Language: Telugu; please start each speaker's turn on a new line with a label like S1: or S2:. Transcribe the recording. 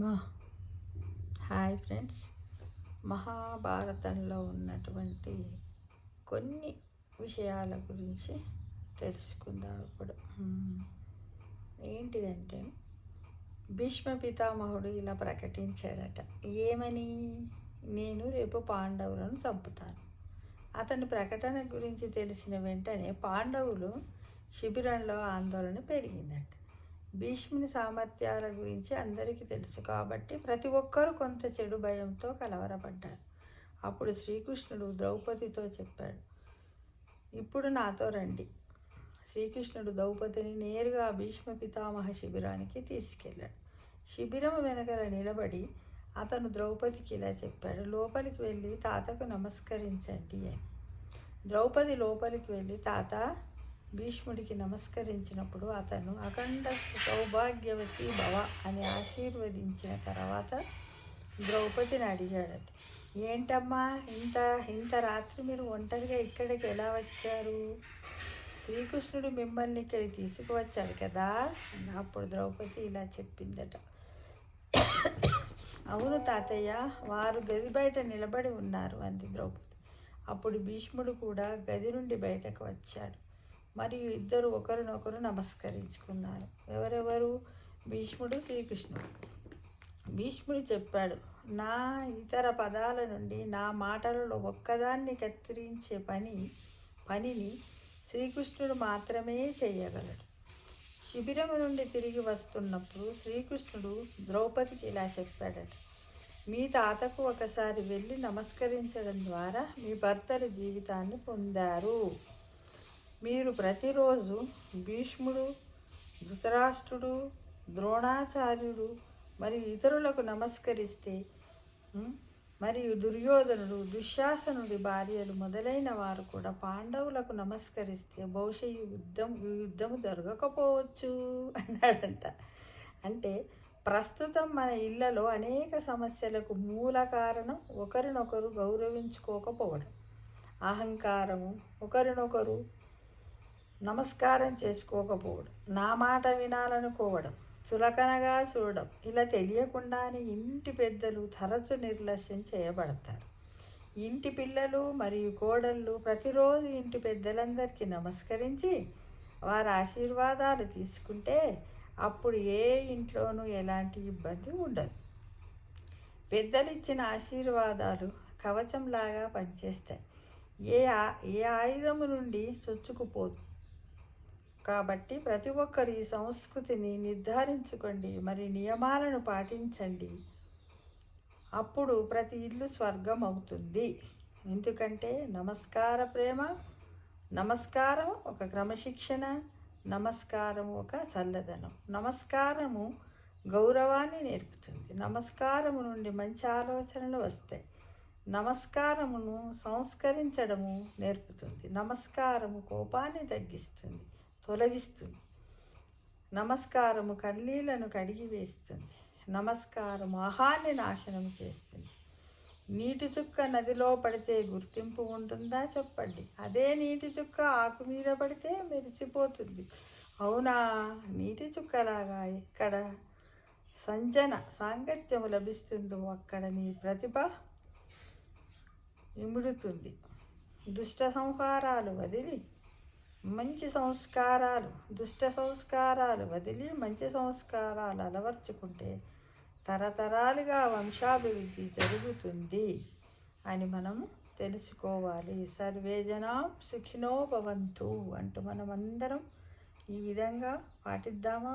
S1: మా హాయ్ ఫ్రెండ్స్, మహాభారతంలో ఉన్నటువంటి కొన్ని విషయాల గురించి తెలుసుకుందాం ఇప్పుడు. ఏంటిదంటే, భీష్మ పితామహుడు ఇలా ప్రకటించాడట. ఏమని? నేను రేపు పాండవులను చంపుతాను. అతని ప్రకటన గురించి తెలిసిన వెంటనే పాండవులు శిబిరంలో ఆందోళన పెరిగిందట. భీష్ముని సామర్థ్యాల గురించి అందరికీ తెలుసు కాబట్టి ప్రతి ఒక్కరూ కొంత చెడు భయంతో కలవరపడ్డారు. అప్పుడు శ్రీకృష్ణుడు ద్రౌపదితో చెప్పాడు, ఇప్పుడు నాతో రండి. శ్రీకృష్ణుడు ద్రౌపదిని నేరుగా భీష్మ పితామహ శిబిరానికి తీసుకెళ్ళాడు. శిబిరం వెనకల నిలబడి అతను ద్రౌపదికి ఇలా చెప్పాడు, లోపలికి వెళ్ళి తాతకు నమస్కరించండి అని. ద్రౌపది లోపలికి వెళ్ళి తాత భీష్ముడికి నమస్కరించినప్పుడు అతను అఖండ సౌభాగ్యవతి భవ అని ఆశీర్వదించిన తర్వాత ద్రౌపదిని అడిగాడట, ఏంటమ్మా ఇంత రాత్రి మీరు ఒంటరిగా ఇక్కడికి ఎలా వచ్చారు? శ్రీకృష్ణుడు మిమ్మల్ని ఇక్కడికి తీసుకువచ్చాడు కదా. అప్పుడు ద్రౌపది ఇలా చెప్పిందట, అవును తాతయ్య, వారు గది బయట నిలబడి ఉన్నారు అంది ద్రౌపది. అప్పుడు భీష్ముడు కూడా గది నుండి బయటకు వచ్చాడు. మరియు ఇద్దరు ఒకరినొకరు నమస్కరించుకున్నారు. ఎవరెవరు? భీష్ముడు, శ్రీకృష్ణుడు. భీష్ముడు చెప్పాడు, నా ఇతర పదాల నుండి నా మాటలలో ఒక్కదాన్ని కత్తిరించే పనిని శ్రీకృష్ణుడు మాత్రమే చేయగలడు. శిబిరం నుండి తిరిగి వస్తున్నప్పుడు శ్రీకృష్ణుడు ద్రౌపదికి ఇలా చెప్పాడట, మీ తాతకు ఒకసారి వెళ్ళి నమస్కరించడం ద్వారా మీ భర్తల జీవితాన్ని పొందారు. మీరు ప్రతిరోజు భీష్ముడు, ధృతరాష్ట్రుడు, ద్రోణాచార్యుడు మరియు ఇతరులకు నమస్కరిస్తే, మరియు దుర్యోధనుడు, దుశ్శాసనుడి భార్యలు మొదలైన వారు కూడా పాండవులకు నమస్కరిస్తే బహుశా ఈ యుద్ధము జరగకపోవచ్చు అన్నాడంట. అంటే ప్రస్తుతం మన ఇళ్లలో అనేక సమస్యలకు మూల కారణం ఒకరినొకరు గౌరవించుకోకపోవడం, అహంకారము, ఒకరినొకరు నమస్కారం చేసుకోకపోవడం, నా మాట వినాలనుకోవడం, చులకనగా చూడడం. ఇలా తెలియకుండానే ఇంటి పెద్దలు తరచు నిర్లక్ష్యం చేయబడతారు. ఇంటి పిల్లలు మరియు కోడళ్ళు ప్రతిరోజు ఇంటి పెద్దలందరికీ నమస్కరించి వారి ఆశీర్వాదాలు తీసుకుంటే అప్పుడు ఏ ఇంట్లోనూ ఎలాంటి ఇబ్బంది ఉండదు. పెద్దలు ఇచ్చిన ఆశీర్వాదాలు కవచంలాగా పనిచేస్తాయి. ఏ ఆయుధము నుండి చొచ్చుకుపోదు. కాబట్టి ప్రతి ఒక్కరు ఈ సంస్కృతిని నిర్ధారించుకోండి, మరి నియమాలను పాటించండి. అప్పుడు ప్రతి ఇల్లు స్వర్గం అవుతుంది. ఎందుకంటే నమస్కారం ఒక క్రమశిక్షణ, నమస్కారం ఒక చల్లదనం, నమస్కారము గౌరవాన్ని నేర్పుతుంది, నమస్కారము నుండి మంచి ఆలోచనలు వస్తాయి, నమస్కారమును సంస్కరించడము నేర్పుతుంది, నమస్కారము కోపాన్ని తొలగిస్తుంది, నమస్కారము కన్నీళ్లను కడిగివేస్తుంది, నమస్కారము అహాన్ని నాశనం చేస్తుంది. నీటి చుక్క నదిలో పడితే గుర్తింపు ఉంటుందా చెప్పండి? అదే నీటి చుక్క ఆకు మీద పడితే మెరిసిపోతుంది. అవునా? నీటి చుక్కలాగా ఎక్కడ సాంగత్యము లభిస్తుందో అక్కడ నీ ప్రతిభ ఇముడుతుంది. దుష్ట సంస్కారాలు వదిలి మంచి సంస్కారాలు అలవర్చుకుంటే తరతరాలుగా వంశాభివృద్ధి జరుగుతుంది అని మనము తెలుసుకోవాలి. సర్వే జనాః సుఖినో భవంతు అంటూ మనమందరం ఈ విధంగా పాటిద్దామా?